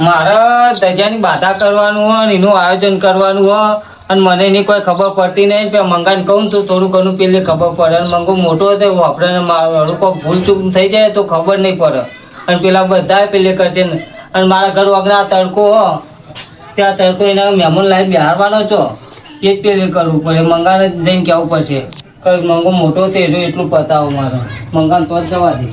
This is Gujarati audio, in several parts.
મારે ધજાની બાધા કરવાનું હોય ને એનું આયોજન કરવાનું હોય અને મને એની કોઈ ખબર પડતી નહીં. પેલા મંગાને કહું તો થોડું ઘણું પેલી ખબર પડે. અને મંગો મોટો હતો આપણે મારું કોઈ ભૂલ ચૂક થઈ જાય તો ખબર નહીં પડે. અને પેલા બધા પેલે કરશે ને. અને મારા ઘર વગર તડકો હો ત્યાં તડકો એના મહેમાન લાવીને બિહારવાનો છો એ જ પેલે કરવું પડે. મંગાને જઈને કહેવું પડશે કે મંગો મોટો હતો એટલું પતાવો મારે મંગાને તો જ જવા દે.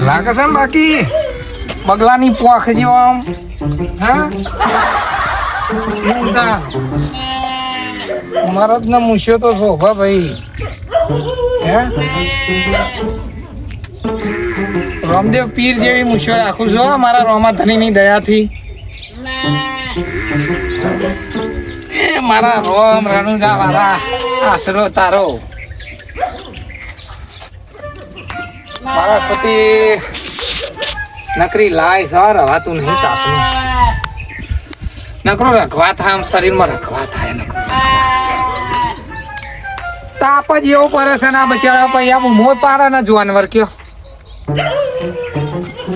લાગે છે ને બાકી બગલાની પોખ જેવો આમ. હા મરદ ને મૂછ્યો તો શોભા ભાઈ. હે રામદેવ પીર જેવી મૂછ્યો રાખું છું મારા રોમા ધનીની દયાથી. મારા રોમ રણુજા વાળા આશરો તારો. મારા પતિ નકરી લાય સર હવાતું નહીં તાપનું. નકરો રખવા થાય આમ શરીરમાં રખવા થાય. તાપ જ એવો પડે છે ને આ બચારા પછી આમ મોં પારા ને જાનવર કયો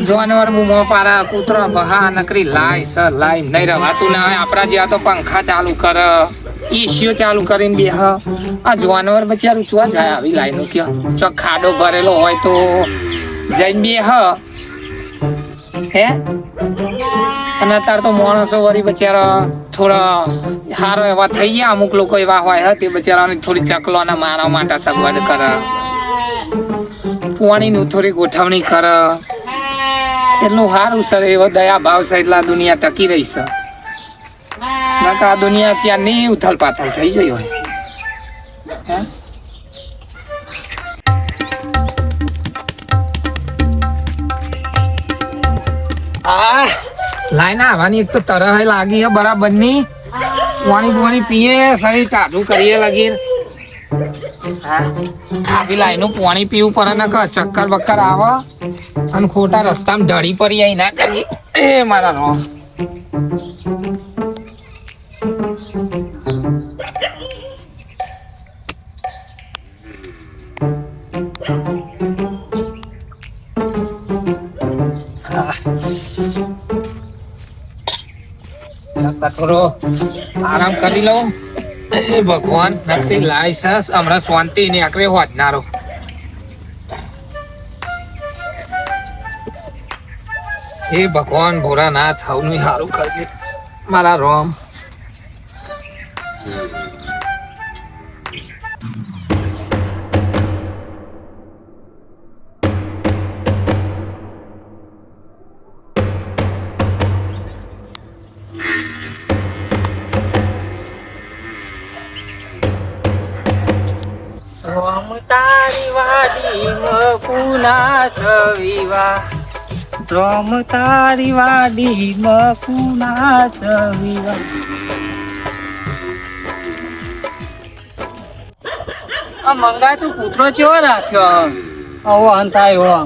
જાનવર મોં પારા કૂતરા બહા નકરી લાય સર લાય નહીં રવાતું ના હોય. આપણા જેવા તો પંખા ચાલુ કર એસીઓ ચાલુ કરીને બેહ. આ જાનવર બચારું ચુવા જાય આવી લાઈનું કયો ચો ખાડો ભરેલો હોય તો જઈને બેહ. હે અને અત્યારે તો માણસો વળી બચારા થોડા સારો એવા થઈ ગયા. અમુક લોકો એવા હોય તે બચારાને થોડી ચકલોના મારવા માટે સગવડ કરે. પાણીનું થોડી ગોઠવણી કરે. એટલું સારું સર એવો દયા ભાવ છે એટલે આ દુનિયા ટકી રહી છે. નકર આ દુનિયા ત્યાં નહીં ઉથલ પાથલ થઈ ગઈ હોય. હે આ લાઈન આવવાની એક તો તરહ લાગી હે બરાબર ની. પાણી પીએ શરીર ટાઢું કરીએ લગી. આવી લાઈનું પાણી પીવું પડે ને કે ચક્કર બક્કર આવે અને ખોટા રસ્તામાં ઢળી પડી આવી ના કરીએ. એ મારા રો થોડો આરામ કરી લઉં. ભગવાન નકરી લાયસન્સ હમણાં શાંતિ ને આકરે હોજનારો. હે ભગવાન ભોળાનાથ હવનું સારું કરજે મારા રોમ. રોમ તારી વાડી મકુના સવિવા. રોમ તારી વાડી મકુના સવિવા. આ મંગા તું કૂતરો ચેવો રાખ્યો આવો અંતાયો.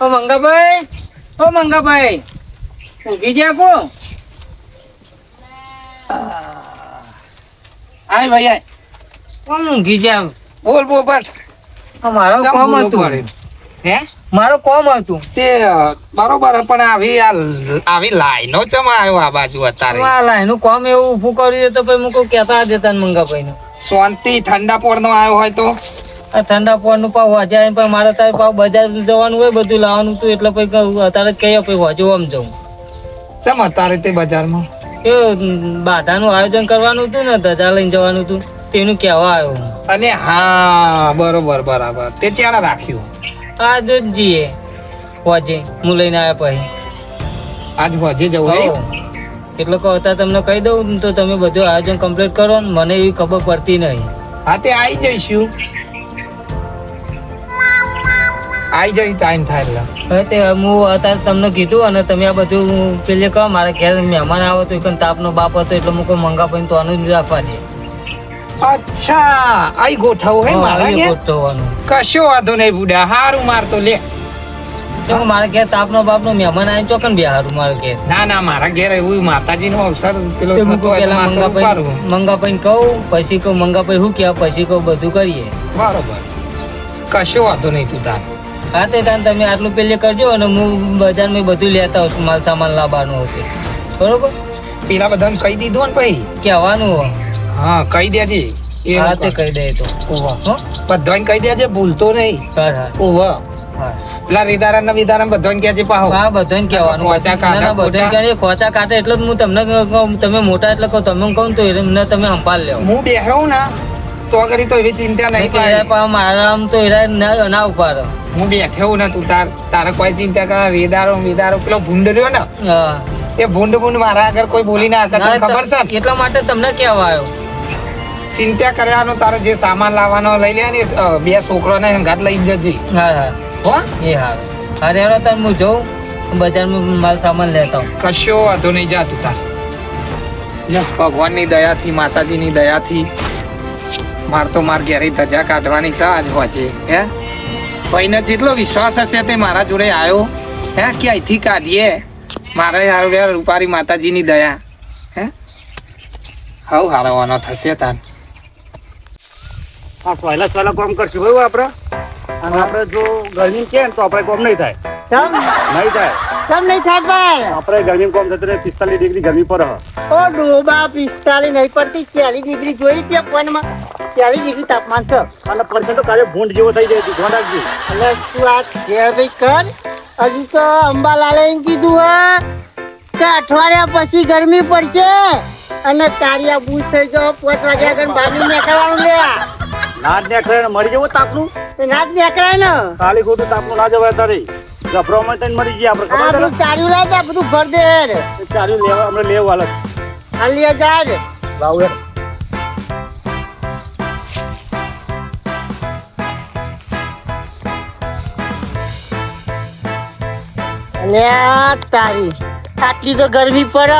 ઓ મંગાભાઈ ઊંઘી ગયા કો. આય ભાઈ આય કોણ ઊંઘી જાવ. બોલ પોપટ મારો ચમ કોમ ભૂલો હતું પડે? હે મારો કોમ હતું તે બરોબર હે, પણ આવી લાઈનો ચમ આવ્યો આ બાજુ અત્યારે? આ લાઈનું કોમ એવું ઊભું કર્યું છે તો પછી હું કોઈ કહેતા દેતા ને મંગાભાઈને શાંતિ ઠંડા પોળનો આવ્યો હોય તો આ ઠંડા પોવાનું પાવ વાજે આવીને પણ મારે તારે પાવ બજાર જવાનું હોય બધું લાવવાનું હતું એટલે પછી કહું અત્યારે જ કહીએ પછી વાજુ આમ જવું ચમ અત્યારે તે બજારમાં એ બાધાનું આયોજન કરવાનું હતું ને ધજા લઈને જવાનું હતું તેનું કહેવા આવ્યો હું. અને હા બરોબર બરાબર તે ચાણા રાખ્યું આ જો જ જઈએ વાજે હું લઈને આવ્યા પછી આજ વજે જવું હે? હો. એટલે કહો અત્યારે તમને કહી દઉં તો તમે બધું આયોજન કમ્પ્લીટ કરો ને મને એવી ખબર પડતી નહીં. હા તે આવી જઈશું આવી જઈ ટાઈમ થાય એટલે હવે તે હું અત્યારે તમને કીધું અને તમે આ બધું પેલે કહો મારા ઘેર મહેમાન આવો તો એક તાપનો બાપ હતો એટલે હું કોઈ મંગા ભાઈ તો આનું જ રાખવા દે. અચ્છા આઈ ગોઠવું હે મારા એ ઘેર? ગોઠવવાનું. કશો વાંધો નહીં બુડા હારું મારતો લે જો કે મારા ઘેર તાપનો બાપનો મહેમાન આવીને ચોકન બે હારું મારા ઘેર ના ના મારા ઘેર એવું માતાજીનો અવસર પેલો તે હું થતો હોય તો પેલા માથે ઉપાડવું. મંગાભાઈ કહું પછી કહું મંગાભાઈ શું કહેવા પછી કહું બધું કરીએ. બરોબર કશો વાંધો નહીં તું તાર હા તે તાન તમે આટલું પેલે કરજો અને હું બજારમાં બધું લેતા આવું માલ સામાન લાવવાનું હતું બરોબર પેલા બધાને કહી દીધું ને ભાઈ કહેવાનું હો. હા કહી દેજે એ હા તે કહી દે તો હો? બધાને કહી દેજે ભૂલતો નહીં હા હા ઓવા હા પેલા રીદારા ને વિદારા બધાને કહેજે પાહો હા બધાને કહેવાનું કોચા કાઢા, ના, ના, બધાને ખોટા. કહેવાનું. કોચા કાઢે એટલે જ હું તમને કહું, તમે મોટા એટલે કહું તમે કહું તો એને તમે સંભાળ લેવો હું બેહ્યો ને તો આગળ તો એવી ચિંતા નહીં કે પાડી. મારા આમ તો એરા ના ઉપાડ હું બેઠ્યો ને તું તારે કોઈ ચિંતા કરે રીદારો પેલો ભૂંડ રહ્યો ને હા એ ભૂંડ મારા આગળ કોઈ બોલી ના શકે તને ખબર છે ને? એટલા માટે તમને કહેવા આવ્યો ચિંતા કર્યાનો તારે જે સામાન લાવવાનો લઈ લે ને બે છોકરાને હંગાત લઈ જજે હા હા હો એ હા અરે હેડો તાર હું જઉં બજારમાં માલ સામાન લેતા હું કશો વાંધો નહીં જા તું તાર જા, ભગવાનની દયાથી માતાજીની દયાથી માર તો માર ઘેરે ધજા કાઢવાની છે આજ હોજે હે ભાઈને જેટલો વિશ્વાસ હશે તે મારા જોડે આવ્યો હે કે અહીંથી કાઢીએ મારે હારું યાર રૂપારી માતાજીની દયા હે હાવ હારવાનો થશે તાર હા પહેલા કામ કરશું ભાઈ આપણે અને આપણે જો ગરમી કે ને તો આપણે કોમ નહીં થાય કેમ નહીં થાય કેમ નહીં થાય ભાઈ આપણે ગરમી કોમ થતું રહે 45 ડિગ્રી ગરમી પર હ. ઓ ડોબા 45 નહીં પડતી 40 ડિગ્રી જોઈ ત્યાં ફોનમાં 40 ડિગ્રી તાપમાન છે અને પડશે તો કાલે ભૂંડ જેવો થઈ જાય તું ધ્યાન રાખજે. એટલે તું આ ઘેર ભાઈ કર હજુ તો અંબાલાલે એમ કીધું હે કે અઠવાડિયા પછી ગરમી પડશે અને તારી આ બૂજ થઈ જાવ 5 વાગ્યા આગળ બહાર નહીં નીકળવાનું લે નાદ ને કરે મરી જવું તાપનું તે ના જ નીકળાય ને ખાલી ખોટું તાપનું ના જવાય તારે ગભરામણ થઈને મરી જઈએ આપણે આ ખબર બધું ચાલ્યું લાગે આ બધું ભર દે તને ચાલ્યું લેવા આપણે લેવું હાલત હાલી જાય લાવ યાર અલ્યા તારી આટલી તો ગરમી પડે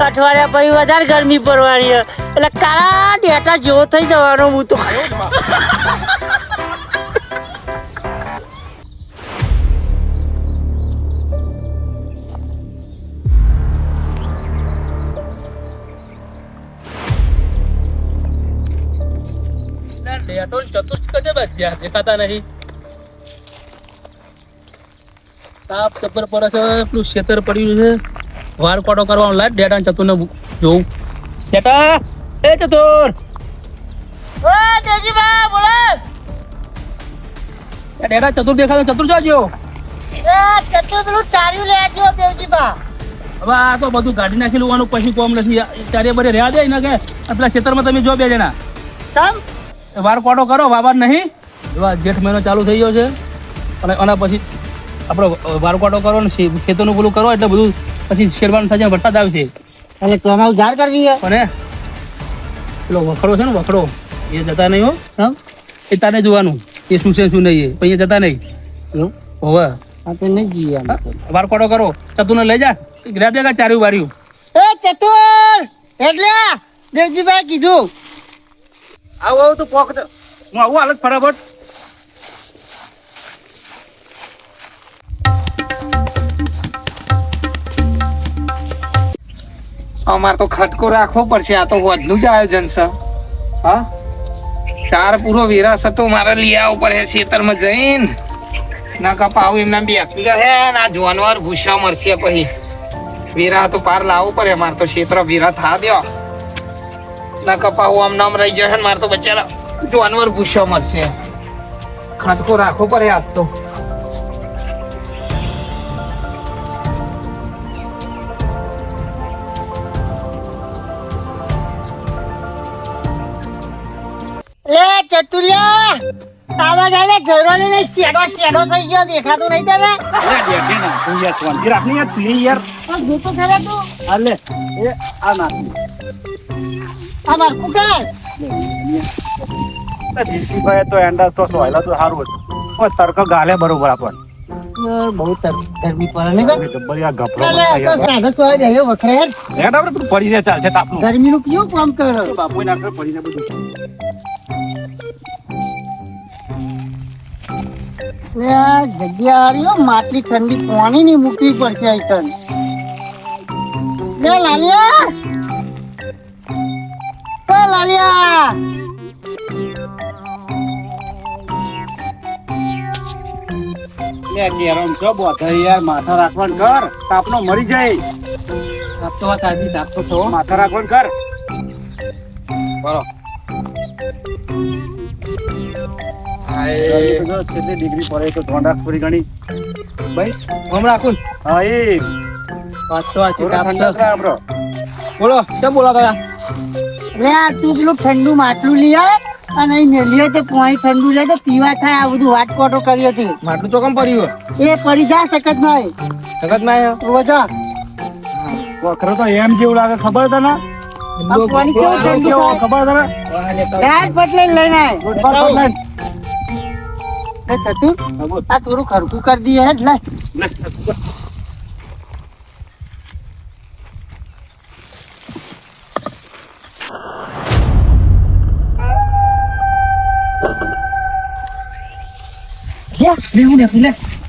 અઠવાડિયા પછી વધારે ગરમી પડવાની છે. એટલે કાળા ડેટા જેવો થઈ જવાનો હું તો દેખાતા નહીં તાપ ચપ્પર પર છે પેલું ખેતર પડ્યું છે વાર કોટો કરવાનો લાગ ડેટા ચતુર ને જોઉં ડેટા એ ચતુર ઓ દેવજીબા બોલો એ ડેટા ચતુર દેખાતો ચતુર જોજો એ ચતુર પેલું ચાર્યું લેજો દેવજીબા હવે આ તો બધું કાઢી નાખેલું હોવાનું પછી કોમ નથી ચારે બરે રહ્યા દે ને કે આ પેલા ખેતરમાં તમે જો બે જણા તમ વાર કોટો કરો બાબા નહીં એવા જેઠ મહિનો ચાલુ થઈ ગયો છે અને આના પછી આપણો વાર કોટો કરો ને ખેતરનું પેલું કરો એટલે બધું પછી શેરવાનું થશે વરસાદ આવશે અને તમારું ઝાડ કરવી છે અને પેલો વખડો છે ને વખડો એ જતા નહીં હો તમ એ તારે જોવાનું એ શું છે શું નહીં એ પછી એ જતા નહીં એવું હોવે આ તો નહીં જીએ આમ તો. વાર કોટો કરો ચતુને લઈ જા ગ્રેબ દેગા ચાર્યું વાર્યું એ ચતુર એટલે દેવજીભાઈ કીધું આવું આવું તું પોક હું આવું હાલત ફટાફટ અમારે તો ખટકો રાખવો પડશે આ તો વધનું જ આયોજન છે હા ચાર પૂરો વિરાસ હતો મારે લઈ આવું પડે ખેતરમાં જઈને ના કપાવું એમના બેઠી રહે ના જાનવર ભૂસા મરશે પછી વીરા તો પાર લાવવું પડે મારે તો ક્ષેત્ર વીરા થા દ્યો ના કપાવું આમ નામ રહી જશે ને મારે તો બચારા જાનવર ભૂસા મરશે ખાટકો રાખવો પડે આજ તો લે ચતુરિયા આવા જાય જરોને ને શેડો થઈ ગયો દેખાતો નહીં તને અરે બેઠે ના તું યાર શાંતિ રાખ ને યાર તું યાર પણ જો તો ખરા તું આ લે એ આ નાખી આ મારકું કર દીપકભાઈ તો એન્ડા તો સોયલા તો સારું હતું પણ તડકો ગાલે બરોબર આપણ બહુ ગરમી પડે ને જબ્બર યાર ગફરો લે તો સાધો સોય દેયો વખરે યાર આપણે તું પડીને ચાલશે તાપનું ગરમીનું કયું કામ કરો બાપુ ના આપણે પડીને બધું લે આ જગ્યા આરી માટલી ઠંડી પાણી ની મૂકવી પડશે આઈટન લે લાલિયા ઓ લાલિયા લે કેરમ છો બોધા યાર માથા રાખવાનું કર તાપનો મરી જાય આપતો વાત આજી આપતો છો માથા રાખવાનું કર બોલો કેટલી ડિગ્રી પડે તો ધોન રાખ થોડી ઘણી બસ હમ રાખું હા એ વાત તો આજી થોડો આપતો ઠંડક રાખ આપણો. બોલો કેમ બોલા ગયા લે આ તું પેલું ઠંડુ માટલું લઈ આવે અને અહીં મેલીએ તો પાણી ઠંડુ લે તો પીવા થાય આ બધું વાટકોટો કરી હતી માટલું તો કેમ પડ્યું એ પડી જાય સખત ભાઈ સગત માં વજા વખરો તો એમ જેવું લાગે ખબર તને આ પાણી કેવું ઠંડુ કેવો થાય? ખબર તને દાળ પટલે લઈને આય બરાબર. એ ચતુર આ થોડું ખરકું કરી દઈએ હે લે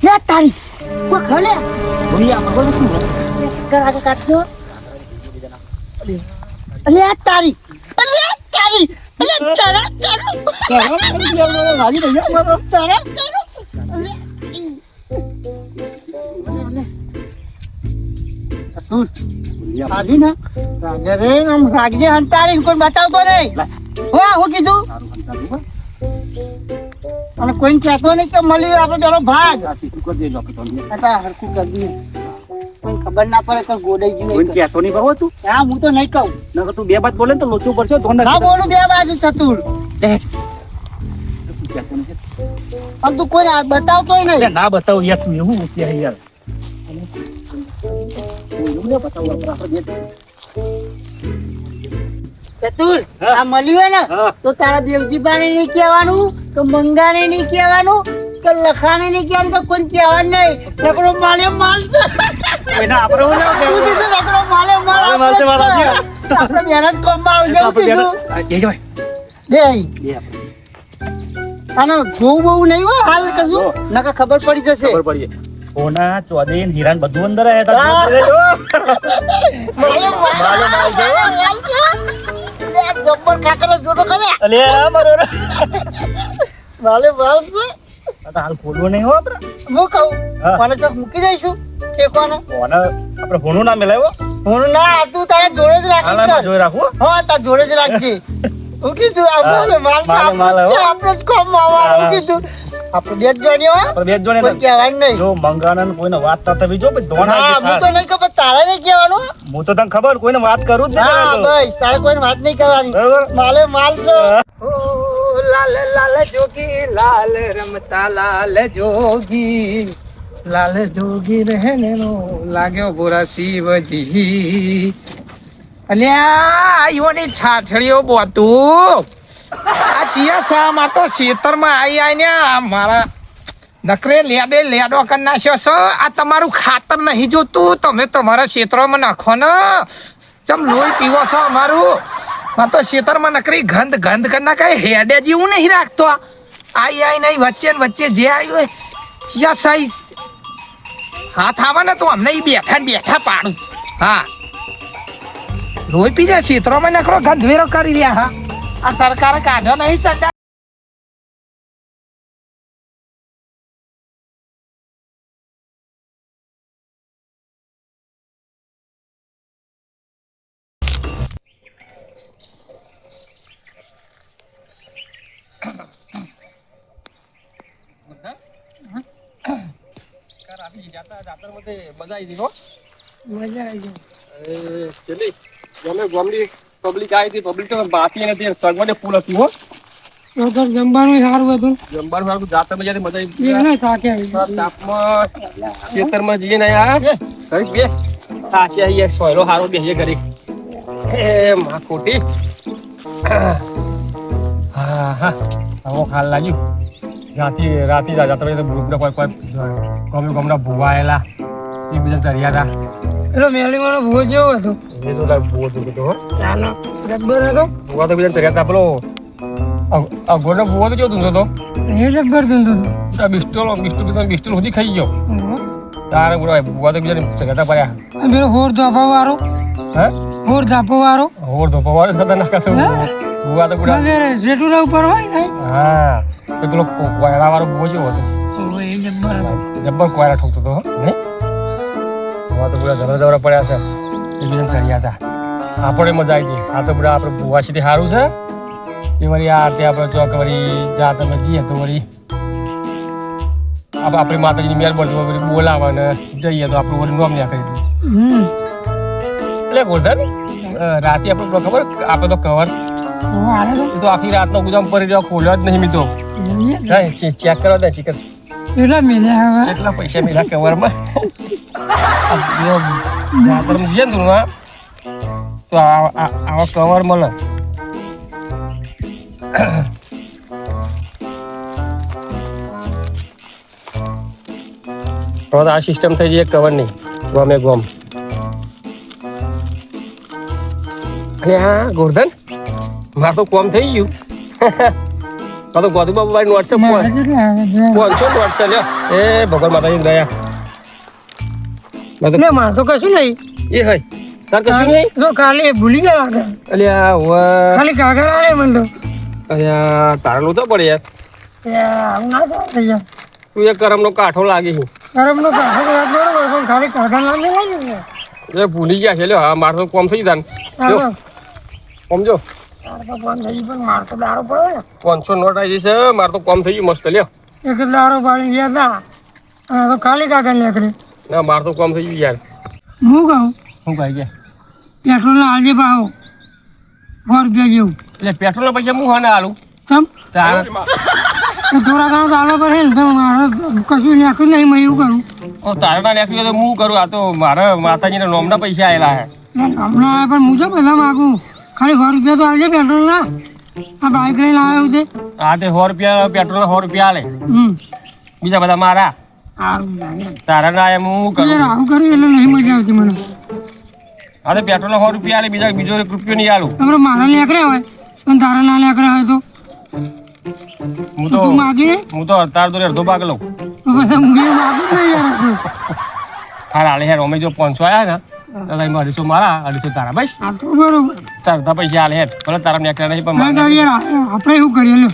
લે તારી કોઈ ખલે આગળ કાઢજો અલે આ તારી અલે આ તારી અલે ચરા અને કોઈ કહેતો નહીં કે મળી આપણે પેલો ભાગ હરકું કરી દઈએ કોઈ ખબર ના પડે કે ગોડાઈ ગયું કોઈને નહીં. કહેતો નહીં બાબા તું હા હું તો નહીં કહું નકર તું બે બાદ બોલે ને તો લોચું પડશે ધોન ના રાખ. બોલું બે બાજુ ચતુર પણ તું કોઈ બતાવતોય અરે નહીં ના બતાવું યાર તું એવું કે યાર એવું ના બતાવું આપણે બે ચતુર હા. આ મળ્યું હોય ને હા. તો તારા દેવજીબાને નહીં કહેવાનું તો મંગાને નહીં કહેવાનું કે લખાને નહીં કહેવાનું તો કોઈ કહેવાનું નહીં નકરો માલે માલ છે કોઈને આપણે એવું ના તું કહેવું. કીધું નકરો માલે માલ માલ છે, માલ છે. આપણે મહેનત કોમમાં આવશે એવું આપણે કીધું બે જવાય. બે બે આપણે. આનો જોવું બહુ નહીં હોય હાલ કશું જો. નકર ખબર પડી જશે ખબર પડી જાય. સોના ચોદીન હીરાન બધું અંદર આવ્યા હા. માલે માલ છે. લે, જબ્બર કાકરો જોતો કરે અલે આ મારો રે. માલે માલ છે આ તો હાલ ખોલવો નહીં હો આપણે. હું કહું હા. મને તો મૂકી દઈશું કે કોને કોને આપણે હોનું ના મેલાવ્યો હું ના તું તારે જોડે જ રાખી હાલ કર જોઈ રાખું હા તાર જોડે જ રાખજે હું કીધું આપણે માલ માલ, માલ, છે હો. આપણે જ કોમ આવવાનું હા. કીધું આપણે બે જ જોડ્યો હો આપણે બે જ જોડે કોઈ કહેવાનું નહીં જો મંગાના ને કોઈને વાત થતા બી જો પછી ધોન હા આવી હું જાય તો નહીં કહું પણ તારે નહીં કહેવાનું હું તો તને ખબર કોઈને વાત કરું જ હા નહીં બસ તારે કોઈને વાત નહીં કરવાની બરાબર માલે માલ છે ઓ લાલ લાલ જોગી લાલ રમતા લાલ જોગી લાલ જોગી રહેને નો લાગ્યો બોરા શિવજી અલ્યા ઈઓની ઠાઠડીઓ બોતું આ ચિયા સા માર તો ખેતરમાં આઈ ને મારા નકરે લેડે લેડો કરી નાખ્યો છો આ તમારું ખાતર નહીં જોતું તમે તમારા ક્ષેત્રમાં નાખો ને ચમ લોહી પીવો છો અમારું માર તો ખેતરમાં નકરી ગંધ ગંધ કરના કઈ હેડે જેવું નહીં રાખતો આઈ નહીં વચ્ચે ને વચ્ચે જે આવ્યું હોય યા સહી હાથ આવે ને તો અમને ઈ બેઠા ને બેઠા પાડું હા લોહી પી જાય ક્ષેત્રમાં નકરો ગંધ વેરો કરી રહ્યા હા આ સરકારે કાઢ્યો નહીં સંડા પબ્લિક આવી હતી પબ્લિક તો બાકી નથી સગવડે ફૂલ હતી હો જમવાનું સારું હતું જમવાનું સારું જાતર મજા આવી થાક્યા ખેતરમાં જઈએ ને બે સાચી આવી સોયલો સારો બેસીએ કરી એ માં ખોટી હા હા આવો ખાલ લાગ્યું રાતી જાત્રા ગ્રુપને કોઈ ગમના ભૂવાયેલા એ બધા ચર્યા હતા પેલો મેલીમાં ભૂવો જેવો હતો એ તો ભૂવો હતો જબ્બર હતો ભૂવા તો બીજા ચર્યા હતા પેલો અઘોરનો ભૂવો તો કેવો ધૂંધો હતો એ જબ્બર ધૂંધો હતો બિસ્ટોલ સુધી ખાઈ ગયો તારે ભૂવા તો બીજા ચર્યા પડ્યા પેલો હોર ધાપા વાળો હે હોર ધાપો વાળો વાળો ખતરનાક હતો ભૂવા તો પૂરા જેટુલા ઉપર હોય ને હા તો પેલો કોયરા વાળો ભૂવો જેવો હતો એ જબ્બર જબ્બર કોયરા ઠોકતો હતો નહીં ભૂવા તો પૂરા જબરા પડ્યા છે એ બીજા ચર્યા હતા આપણે મજા આવી ગઈ આ તો પૂરા આપણે ભૂવા સીધી સારું છે એ વળી આ તે આપણે ચોક વળી જા તમે જઈએ તો વળી આપણી માતાજીની મહેરબાની વળી બોલાવે ને જઈએ તો આપણું વળી નોમ ન્યા કરી દીધું એટલે ગોરધન રાતે આપણે ખબર આપણે તો કવર એ તો આખી રાતનો ગુદામ પડી રહ્યો ખોલ્યો જ નહીં મિત્રો ચેક કરો ને ચિકન કેટલા મિલ્યા કેટલા પૈસા મિલ્યા કવરમાં જઈએ ને તો આવા કવર મળે હવે આ સિસ્ટમ થઈ જાય કવર નહીં ગમે ગમ અને હા ગોરધન મારે તો કોમ થઈ ગયું તો ગોધુ બાબુ ભાઈ નોટ છે 500 નોટ છે લ્યો એ ભગવાન માતાજી દયા માર તો કશું નહીં એ હઈ તાર કશું નહીં તો ખાલી ભૂલી ગયા આગળ અલ્યા ખાલી કાગળ આલે મને તો અલ્યા તારલું તો પડે યાર આવું ના ચાલે યાર તું એ કરમનો કાંઠો લાગી છું કરમનો કાઢો તો યાદ બરોબર પણ ખાલી કાગળ લાગે ને એ ભૂલી ગયા છે લ્યો હા મારે તો કોમ થઈ ગયું તાન સમજો માર તો દારો પડે ને 500 નોટ આવી જશે મારે તો કોમ થઈ ગયું મસ્ત લ્યો એક દારો પાડી ગયા હતા તો ખાલી કાગળ નીકળે ના મારે તો કોમ થઈ ગયું યાર હું કહું શું કહી ગયા પેટ્રોલ ના આજે ભાવ 100 રૂપિયા જેવું એટલે પેટ્રોલ ના પૈસા હું હા ને આલું ચમ તાર થોડા ઘણો તો આલવા પડે ને તો મારે કશું નાખ્યું નહીં મેં એવું કરું તારે ના નાખ્યું તો હું કરું આ તો મારા માતાજીના નોમના પૈસા આવેલા હે હમણાં પણ હું જો બધા માગું ખાલી 100 રૂપિયા તો આવજે પેટ્રોલ ના આ બાઇક લઈને આવ્યો છે હા તે 100 રૂપિયા પેટ્રોલ 100 રૂપિયા આલે બીજા બધા મારા તારા ના એમ હું કરું આવું કર્યું એટલે નહીં મજા આવતી મને હા તો પેટ્રોલ 100 રૂપિયા આલે બીજો 1 રૂપિયો નહીં આલું આપણે મારા લેકરે હોય પણ તારા ના લેકરે હોય તો તું માગી હું તો તાર દોરે અડધો ભાગ લઉં તો પછી હું એ માગું જ નહીં યાર હા હાલે હેર અમે જો 500 આયા ને તો 250 મારા 250 તારા બસ આ તો બરોબર તારા પૈસા હાલે હેર ભલે તારા મેકરા નહીં પણ ના યાર આપણે એવું કરીએ લો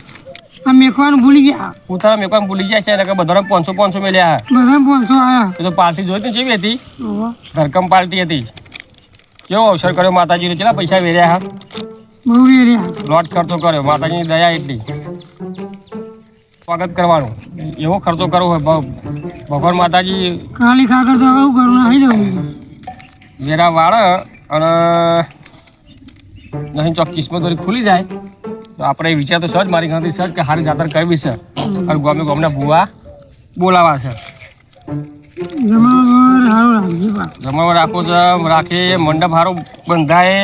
આ મેકવાનું ભૂલી ગયા હું તારા મેકવાનું ભૂલી ગયા છે ને કે બધાને 500 મળ્યા બધા 500 આયા એ તો પાર્ટી જોઈ ને જેવી હતી ઓહો ધરકમ પાર્ટી હતી કેવો અવસર કર્યો માતાજીને કેટલા પૈસા વેર્યા હા બહુ વેર્યા લોટ ખર્ચો કર્યો માતાજીની દયા એટલી સ્વાગત કરવાનું એવો ખર્ચો કરવો હોય ભગવાન માતાજી ખાલી ખાકર તો આવું કરું નહીં જવું વેરા વાળે અને નહીં ચોક કિસ્મત વળી ખુલી જાય તો આપણે વિચાર તો સજ મારી ગણતરી સજ કે હારી જાતર કરવી છે અને ગામના ભૂવા બોલાવા છે જમાવર સારું રાખજે બા જમાવટ રાખો છે રાખે મંડપ હારો બંધાય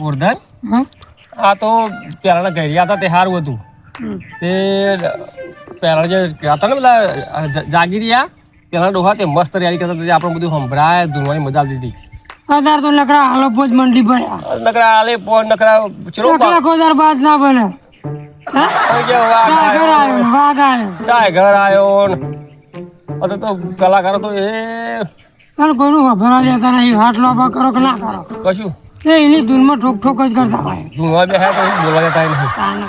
ગોરધન હા આ તો પહેલાના ઘરિયા હતા તે સારું હતું તે પહેલા જે હતા ને બધા જાગીરિયા પહેલા ડોહા તે મસ્ત તૈયારી કરતા હતા આપણે બધું સંભળાય ધૂનવાની મજા આવતી હતી અત્યારે તો નકરા હાલો પોજ મંડી પડ્યા નકરા આલે પોન નકરા ચલો નકરા કોદાર બાદ ના બને ટાઈગર આયો ને તો કલાકારો તો એ ચાલ કોઈનું ભરા લેતા નહીં હાથ લાંબા કરો કે ના કરો કશું એ એની ધૂનમાં ઠોક ઠોક જ કરતા હોય ધૂનવા બે તો બોલવા દેતા નહીં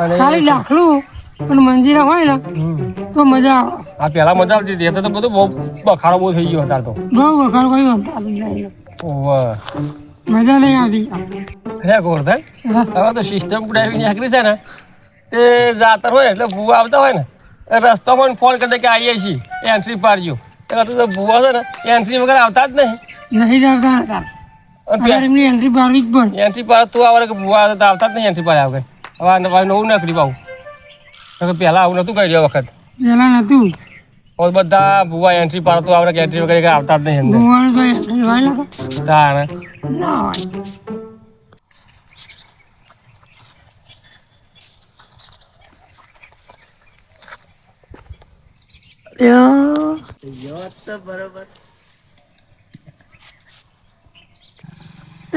અને ખાલી લાખલું પણ મંજીરા હોય ને તો મજા આવે આ પહેલા મજા આવતી હતી તો બધું બહુ બખાડો બહુ થઈ ગયો અત્યારે તો બહુ વખાણ કોઈ વાંધો નહીં મજા નહીં આવતી હે ગોરધન હવે તો સિસ્ટમ ઉડાવી નાખી છે ને તે જાતર હોય એટલે ભૂવા આવતા હોય ને રસ્તામાં ફોન કરી દે કે આવીએ છીએ એન્ટ્રી પાડજો તું તો ભૂવા છે ને એન્ટ્રી વગર આવતા જ નહીં. નહીં જ આવતા હતા. અને પેલા એમની એન્ટ્રી પાડવી જ પડે. એન્ટ્રી પાડ તું આવે કે ભૂવા તો આવતા જ નહીં એન્ટ્રી પાડ્યા વગર. હવે નવું ના કરી પાવું. પહેલા આવું નતું કરી વખત. પેલા નતું. હવે બધા ભૂવા એન્ટ્રી પાડતું આવડે કે એન્ટ્રી વગર આવતા જ નહીં અંદર. ભૂવાનું તો એન્ટ્રી હોય ને તાણે ના હોય.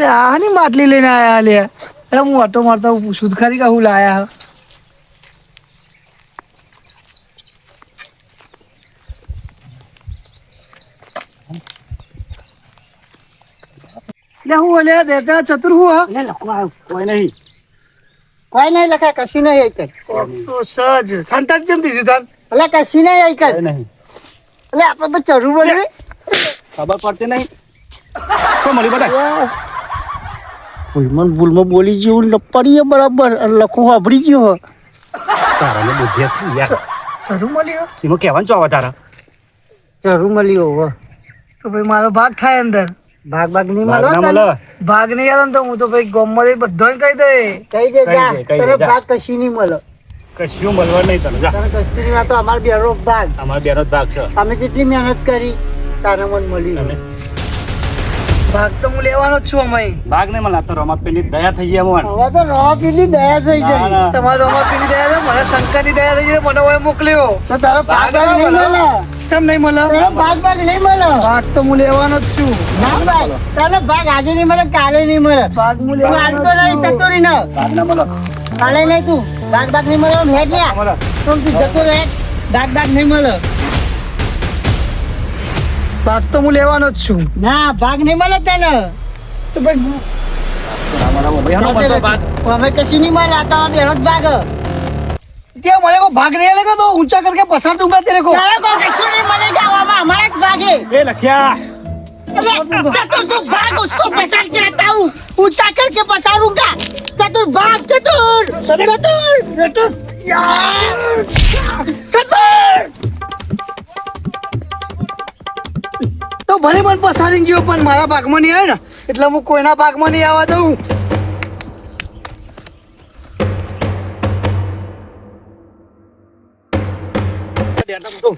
આની માટલી લઈને આયા લે હું ઓટો મારતા હું પૂછું તો ખરી કે હું લાયા લે હું ઓલે દેતા ચતુર હું હા કોઈ નહીં લખા કશું નહીં આઈ કર તો સજ થાન જેમ દીધું થાન એટલે કશું નહીં આઈ કર એટલે આપણે તો ચડવું પડે ખબર પડતી નહીં. શું મળી બધા? ભૂલમાં ભૂલમાં બોલી ગયું લપડીએ બરાબર અને લખો વાપરી ગયો તારાને બુદ્ધિ હતી યાર. ચરું મળ્યો એમાં કહેવાનું ચાવે તારા. ચરું મળ્યો હવે તો ભાઈ મારો ભાગ થાય અંદર ભાગ નહીં મળો ભાગ નહીં આવે ને તો હું તો ભાઈ ગોમમાં બધો કહી દે જા તને ભાગ કશું નહીં મળે કશું મળવા નહીં તને જા. તને કશું નહીં તો અમાર બેરો ભાગ અમારા બેનો જ ભાગ છે. અમે જેટલી મહેનત કરી તારે મને મળી ભાગ તો હું લેવાનો જ છું અમે ભાગ નહીં મળે તો રમા પેલી દયા થઈ ગયા મોહન. હવે તો રવા પીલી દયા થઈ ગઈ તમારે રવા પીલી દયા છે મને શંકરની દયા થઈ ગઈ મને હવે મોકલ્યો તો તારો ભાગ નહીં મળે કેમ નહીં મળે ભાગ નહીં મળે ભાગ તો હું લેવાનો જ છું ના ભાઈ તને ભાગ આજે નહીં મળે કાલે નહીં મળે ભાગ હું લેવાનો તો નહીં તતોરી ન ભાગ ના મળે. કાલે નહીં તું ભાગ નહીં મળે હેડ લ્યા તો તું જતો રહે ભાગ નહીં મળે ભાગ તો હું લેવાનો જ છું ના ભાગ નહીં મળે તને તો ભાઈ અમે કશી નહીં મળે આ બેનો જ ભાગ क्या मेरे को भाग नहीं लगा तो ऊंचा करके पसार दूंगा तेरे को कશું नहीं मिलेगा हमारा हमारा भागे એ લખ્યા चतुर तू भाग उसको पसार के आता हूँ ऊंचा करके पसारूंगा चतुर भाग चतुर चतुर चतुर चतुर તો ભલે મને પસારી ગયો પણ મારા ભાગમાં નહીં આવે ને એટલે હું કોઈના ભાગમાં નહીં આવવા દઉં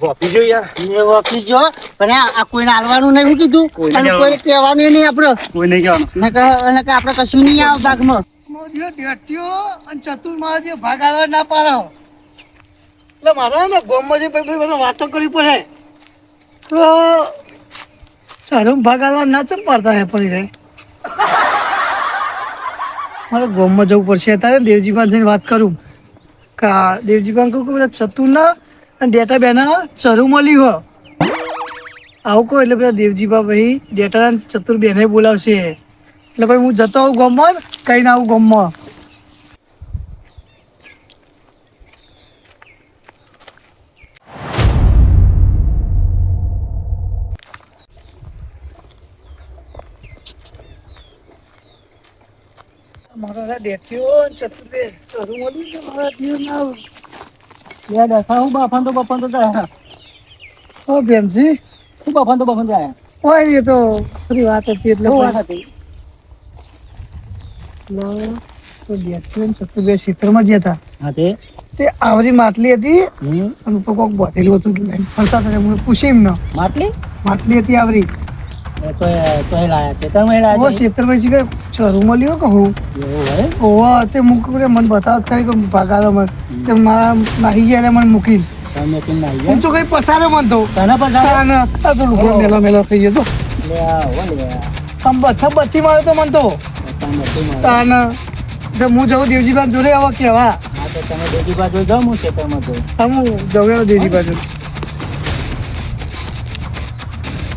વાપી જો યાર. એ વાપરી જો પણ આ કોઈને હાલવાનું નહીં કીધું અને કોઈ કહેવાનું નહીં આપણે કોઈ નહીં કહેવાનું. નકર આપણે કશું નહીં આવે ભાગમાં ચતુર મારા જે ભાગ આવે ના પાડો એટલે મારે ને ગોમમાં જે બધા વાતો કરવી પડે તો સારું ભાગ આવે ના ચમ પાડતા હે પડી રહી મારે ગોમમાં જવું પડશે અત્યારે દેવજીભાઈ જઈને વાત કરું કે દેવજીભાઈ કહું કે બધા ચતુરના અને ડેટા બેના ચરું મળ્યું હો આવું કહું એટલે પેલા દેવજીબા ભાઈ ડેટા ચતુર બેને બોલાવશે એટલે ભાઈ હું જતો આવું ગામમાં કઈ ના આવું ગામમાં મારા ડેટીઓ ચતુર બે ચરું મળ્યું છે મારા દીવ ના યાર દેખા હું બાફન તો જાય ઓ બેનજી હું બાફન તો જાય ઓય એ તો ફરી વાત હતી એટલે વાત હતી તો બેઠું ચતુર બે ક્ષેત્રમાં જ હતા હા તે આવરી માટલી હતી અને ઉપર કોક બોતેલું હતું ફરતા કરે મને પૂછી એમ ન માટલી હતી આવરી તો લાયા છે તમે ઓ ક્ષેત્ર પછી કે ચરું મળ્યો કહું ઓવા તે મૂક મને બતાવત કરી કે ભાગાલો મને તે મારા નાહી ગયા એટલે મને મૂકી તમે કેમ ના હું તો કઈ પસારે મન તો તને પણ આ તો લુગડો મેલો થઈ ગયો તો આમ બથી મારે તો મન તો તાન તો હું જઉં દેવજીભાઈ જોડે આવા કેવા હા તો તમે દેજી બાજુ જાઓ હું ખેતરમાં જાઉં હું જઉં દેવજીભાઈ જોડે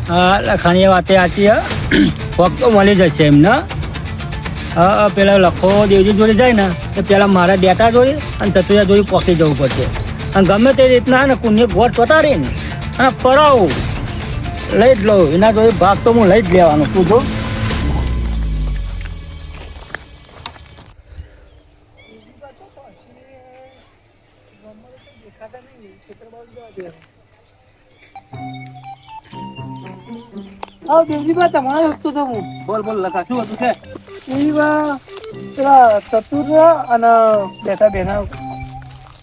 હા લખાણી વાતે સાચી હે કોક તો મળી જશે એમને હા પેલા લખો દેવજી જોડે જાય ને તો પેલા મારા ડેટા જોડે અને ચતુરિયા જોડે પોકી જવું પડશે અને ગમે તે રીતના ને કુને ગોળ ચોટાડી ને અને પરાવું લઈ જ લઉં એના જોડે ભાગ તો હું લઈ જ લેવાનો તું જો હા દેવજીભાઈ તમારે જોતો તો હું બોલ બોલ લખા શું હતું છે એવા પેલા ચતુર અને બેઠા બેના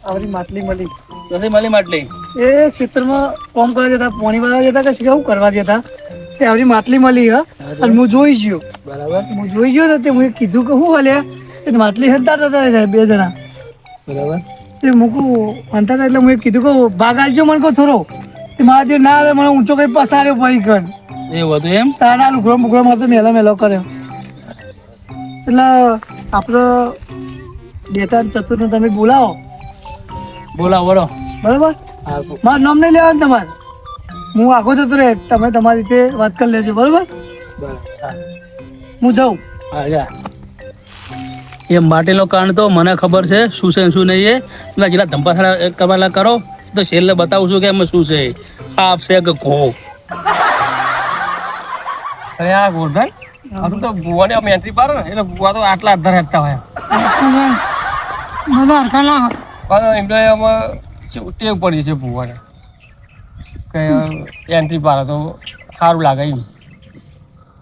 આવડી માટલી મળી પછી મળી માટલી એ ક્ષેત્રમાં કોમ કરવા જતા પોણી વાળા જતા કે શું કરવા જતા તે આવડી માટલી મળી હા અને હું જોઈ ગયો બરાબર હું જોઈ ગયો ને તે મેં કીધું કે શું હલે એ માટલી હંતા હતા બે જણા બરાબર તે મૂકું હંતા હતા એટલે મેં કીધું કે ભાગ આલજો મને કહો થોડો તે મારા જે ના આવે મને ઊંચો કઈ પસાર્યો ભાઈ કર એવું હતું એમ તારા લુગડો મુગડો મારતો મેલો મેલો કર્યો એટલે આપણે બેટા ચતુરને તમે બોલાવો બોલાવો બોલો બરાબર મારું નામ નહીં લેવાનું તમારે હું આખો જતો રહે તમે તમારી રીતે વાત કરી લેજો બરાબર હું જાઉં હા જા એ માટેલો કારણ તો મને ખબર છે શું છે શું નહીં એ પેલા જેટલા ધંપાસા કરવાના કરો તો છેલ્લે બતાવું છું કે એમાં શું છે આપ છે કે ઘો અરે આ ગોરધન આ તો ભુવાની આમ એન્ટ્રી પાડે ને એટલે ભુવા તો આટલા અડધા હેઠતા હોય બધા હરખા ના હોય પણ એમ તો એમાં ટેવ પડી છે ભુવાને કે એન્ટ્રી પાડે તો સારું લાગે એમ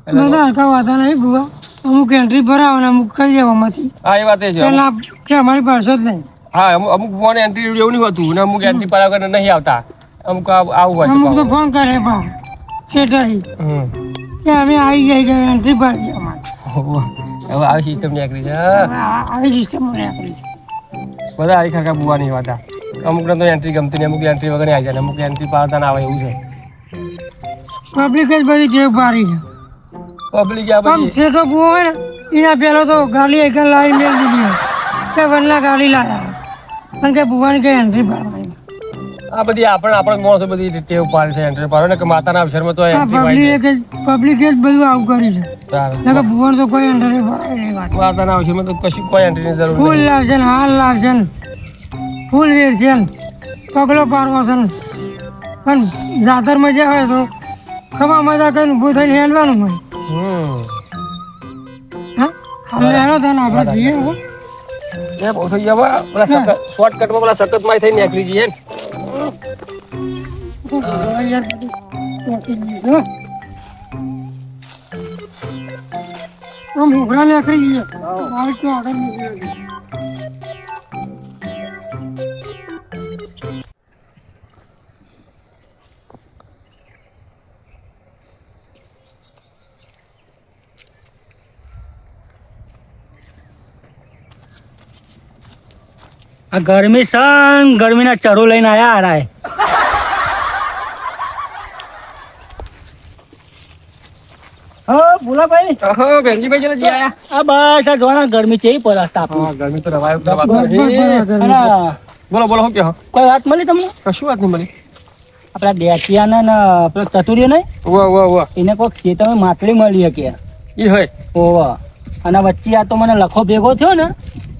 બધા હરખા વાતા નહીં ભૂવા અમુક એન્ટ્રી ભરાવે ને અમુક કરી દેવામાંથી હા એ વાત એ છે પેલા કે અમારી પાસે જ નહીં હા અમુક ભુવાને એન્ટ્રી એવું નહીં હોતું ને અમુક એન્ટ્રી પાડ્યા વગર નહીં આવતા અમુક આવું હોય અમુક તો છે ફોન કરે પણ સેટાઈ હમ કે અમે આવી જાય છે એન્ટ્રી ભરજો અમારે હવે આવી સિસ્ટમ નીકળી છે આવી સિસ્ટમ આપણી બધા આવી ખરખા ભુવાની વાતા અમુકને તો એન્ટ્રી ગમતી નહીં અમુક એન્ટ્રી વગર આવી જાય અમુક એન્ટ્રી પાડતા ના આવે એવું છે પબ્લિક જ બધી ટેવ પાડી છે પબ્લિક આ આમ બધી સેટો ભૂવો હોય ને એના પહેલો તો ગાડી એક લાવી મેળ દીધી હોય કે વનલા ગાડી લાવ્યા અને કે ભૂવાની કઈ એન્ટ્રી ભરવાની આ બધી આપણે માણસો બધી ટેવ પાડે છે એન્ટ્રી પાડે ને કે માતાના અવસરમાં તો એન્ટ્રી પાડી પબ્લિક જ બધું આવું કર્યું છે ચાલે કે ભૂવન તો કોઈ એન્ટ્રી ભરાય નહીં વાત માતાના અવસરમાં તો કશું કોઈ એન્ટ્રીની જરૂર ફૂલ નહીં લાવશે ને હાલ લાવશે ને ફૂલ વેરશે ને પગલો પાડવો છે ને પણ જાતરમાં જે હોય તો ખમા મજા કરીને ઊભું થઈને હેડવાનું હોય હા હાલ હેડો થાય ને આપણે જઈએ હો. એ બહુ થઈ ગયા પેલા શોર્ટકટમાં પેલા સખતમાં થઈ નીકળી જઈએ ને આમ ઉભરા નીકળી ગઈએ આવી તો આગળ નીકળી ગઈએ. આ ગરમી સન ગરમીના ચરો લઈને આયા હારાય હા બોલા ભાઈ ઓહો બેનજીભાઈ ચલો જી આયા આ બસ આ જોણા ગરમી છે પર તાપી હા ગરમી તો રવાય બોલો બોલો શું કહો કોઈ વાત મળી તમને કશું વાત નહીં મળી આપડા ડેટિયાના ને પેલો ચતુર્ય નહીં વાહ એને કોઈક ખેતરમાં માટલી મળી કે એ હોય ઓવા અને વચ્ચે આ તો મને લખો ભેગો થયો ને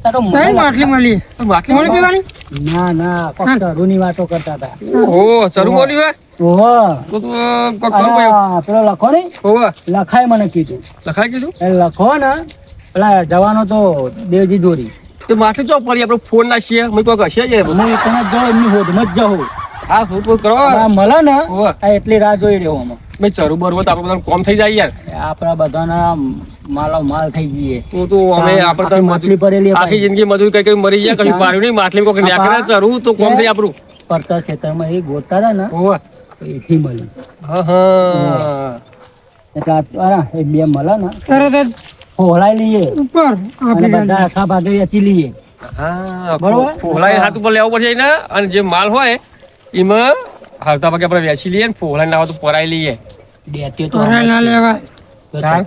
તારો સાહેબ માટલી મળી માટલી પાણી પીવાની ના ના કોક ચરુની વાતો કરતા હતા ઓહો ચરુ બોલી હોય ઓવા તો તું કોક કર ભાઈ આ પેલો લખો નહીં ઓહો લખાય મને કીધું લખાઈ ગયું એ લખો ને પેલા જવાનો તો દેવજી દોરી તો માટલી ચો પડી આપણે ફોન ના છીએ મેં કોક હશે જ હું એક જ જાઉં એમની હોદમાં જ જાઉં હા ફોન કરો આ મળે ને ઓવા આ એટલી રાહ જોઈ રહ્યો અમે મેં ચરુ બરવો તો આપણે બધાને કોમ થઈ જાય યાર આપણા બધાના માલો માલ થઈ જઈએ તો અમે આપણે તો માટલી ભરેલી આખી જિંદગી મજૂરી કઈ કઈ મરી ગયા કશું પાડ્યું નહીં માટલી કોક નેકળે ચરુ તો કોમ થઈ આપણું પડતર ખેતરમાં એ ગોતા હતા ને ઓવા એથી મળી હા એટલે એ બે મળે ને તરત જ ફોલાઈ લઈએ ઉપર અને આપી બધા આખા ભાગે વેચી લઈએ હા બરોબર? ફોહલાઈ હાથ ઉપર લેવો પડશે ને અને જે માલ હોય એમાં હાલતા ભાગે આપણે વેચી લઈએ ને ફોહલાઈ ના હોય તો પરાઈ લઈએ ડેટીઓ તો તોરે ના લેવાય ચાલ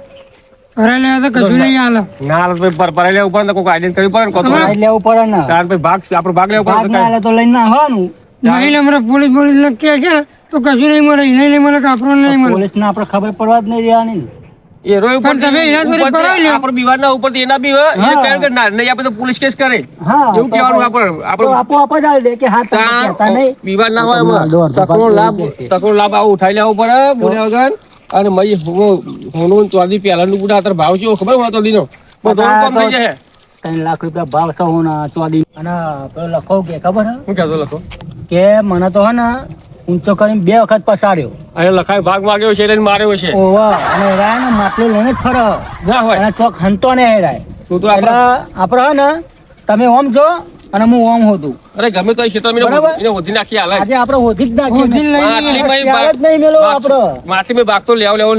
તોરે લેવા તો કશું નહીં હાલે ના હાલ તો ભાઈ પરાઈ લેવું પડે ને કોઈ આઈડેન્ટ કરવી પડે ને કોતો પરાઈ લેવું પડે ને ચાલ ભાઈ ભાગ આપણો ભાગ લેવો ભાગ પડે ના આલે તો લઈને ના આવવાનું નહીં હમણાં પોલીસ નક્કી છે તો કશું નહીં મળે એને નહીં મળે કાપરો નહીં મળે પોલીસ ને આપણે ખબર પડવા જ નહીં દેવાની ને. એ રોય ઉપર પણ તમે એના જોડે પરાઈ લ્યો. આપણે બીવાના ઉપર એના બી હોય એ કહે કે ના નહીં આપણે તો પોલીસ કેસ કરે હા એવું તો કહેવાનું આપણે આપણે આપો આપો જ આલી દે કે હા તમે કહેતા નહીં બીવાર ના હોય એમાં દોઢ તકનો લાભ છે. આવો ઉઠાઈ લેવો પડે બોલ્યા વગર અને મય હોનું ચોદી પહેલાનું બુડા અત્યારે ભાવ છે ખબર હોના ચોદીનો બધું કામ થઈ જાય 3 લાખ રૂપિયા ભાવ સૌના ચોદી અને પેલો લખો કે ખબર હે શું કહેતો લખો કે મને તો હે ને ઊંચો કરીને 2 વખત પસાડ્યો. અને લખાય ભાગ માગ્યો છે એટલે માર્યો છે ઓવા અને હેરાય ને માટલો લઈને જ ફરે ના હોય અને ચોક હંતો ને હેરાય. તું તો આપડા આપણે હે ને તમે ઓમ છો અને હું ઓમ હોતું. અરે ગમે તો ક્ષેત્ર બરાબર. એને હોધી નાખી હાલ આજે આપણે હોધી જ નાખીએ. માટલી ભાઈ ખ્યાલ જ નહીં મેલો આપણો. માછી મેં ભાગ તો લેવાનો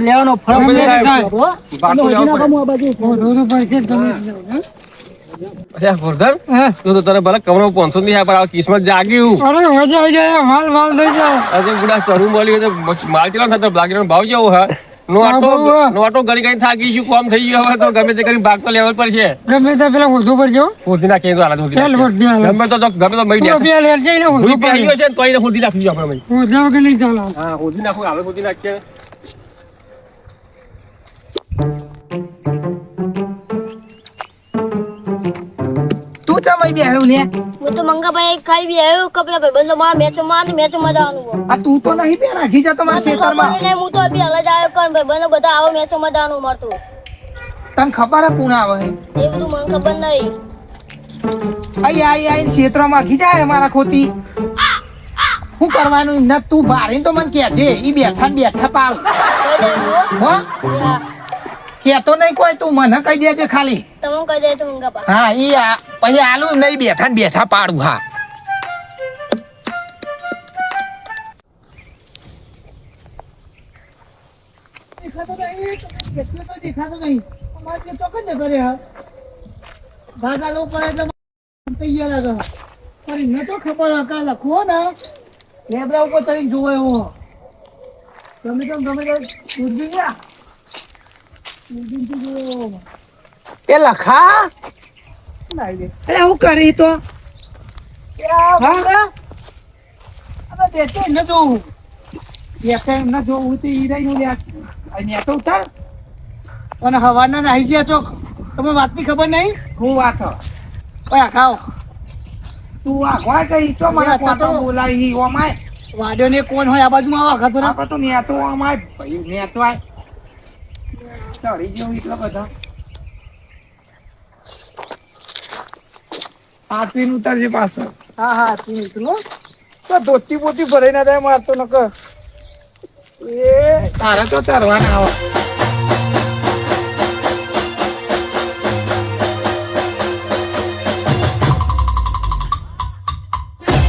લેવાનો ફરક ગમે તે નહીં. થાય. હો? ભાગ તો તમે લેવો હોધી નાખો, પડે. હું આ બાજુ. અરે ગોરધન તું તો તને ભલે કમરો 500 ની પણ આ કિસ્મત જાગ્યું અરે ગુડા ચરું મળ્યું તો માલ કેટલા થતો બાકીનો ભાવ જેવો હે નોટો ઘડી ઘડી થાકી છું કોમ થઈ ગયો હવે તો ગમે તે કરી ભાગ તો લેવલ પર છે ગમે તે પેલા વધુ પડજો હોધી નાખીએ તો હાલત હોધી નાખીએ. ગમે તો મઈ દે રૂપિયા આવ્યો છે તો એને હોધી નાખી આપણે મઈ હા હોધી નાખો હવે હોધી નાખીએ. તું ચા મઈ બેહ્યો લે હું તો મંગાભાઈ ખાઈ બી આવ્યો કપલા ભાઈ બંધો મારા મેચમાં જવાનું આ તું તો નહીં બે રાખી જા તો મારા ખેતરમાં હું તો બી અલગ આવ્યો કર ભાઈ બંધો બધા આવો મેચમાં જવાનું મળતું તને ખબર હે કોણ આવે હે એ બધું મને ખબર નહીં આઈ ક્ષેત્રમાં રાખી જાય મારા ખોતી શું કરવાનું એમને તું ભારીને તો મને કે છે ઈ બેઠા ને બેઠા પાડ કહી દે હો કેતો નહીં કોઈ તું મને કહી દેજે ખાલી તમે કહી દે તો મંગાભાઈ હા ઈ પછી આલુ નહીં બેઠા ને બેઠા પાડું હા એ લખા અરે હું કરી તો અને હવાના નાહી ગયા છો તમે વાતની ખબર નહીં હું વાત ઓય ખાઓ તું આ ઘોડા કઈ તો મને ફોટો બોલાવી ઓમાય વાડ્યો ને કોણ હોય આ બાજુમાં આવા ખાતો ને આપણે તો નેતો ઓમાય ભાઈ નેતો આય ચડી ગયો એટલા બધા હાથવીન ઉતારજે પાછળ હા હા તું નીકળો તો ધોતી બોતી ભરાઈ ના થાય મારતો નકર એ તારે તો ચરવાના આવે